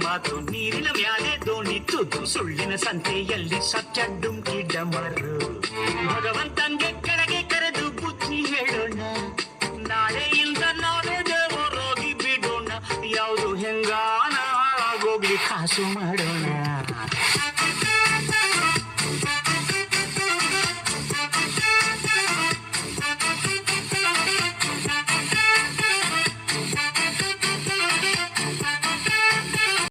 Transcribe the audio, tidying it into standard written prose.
ಮಾತು ನೀರಿನ ಮ್ಯಾಲೆ ದೋಣಿ ತುದು ಸುಳ್ಳಿನ ಸಂತೆಯಲ್ಲಿ ಸತ್ಯ ಡುಂಕಿಡ ಮರು ಭಗವಂತಂಗೆ ಕೆಳಗೆ ಕರೆದು ಬುದ್ಧಿ ಹೇಳೋಣ ನಾಳೆಯಿಂದ ನಾವೇ ದೇವರೋಗಿ ಬಿಡೋಣ ಯಾವುದು ಹೆಂಗಾನ ಆಗೋಗ್ಲಿ ಕಾಸು ಮಾಡೋಣ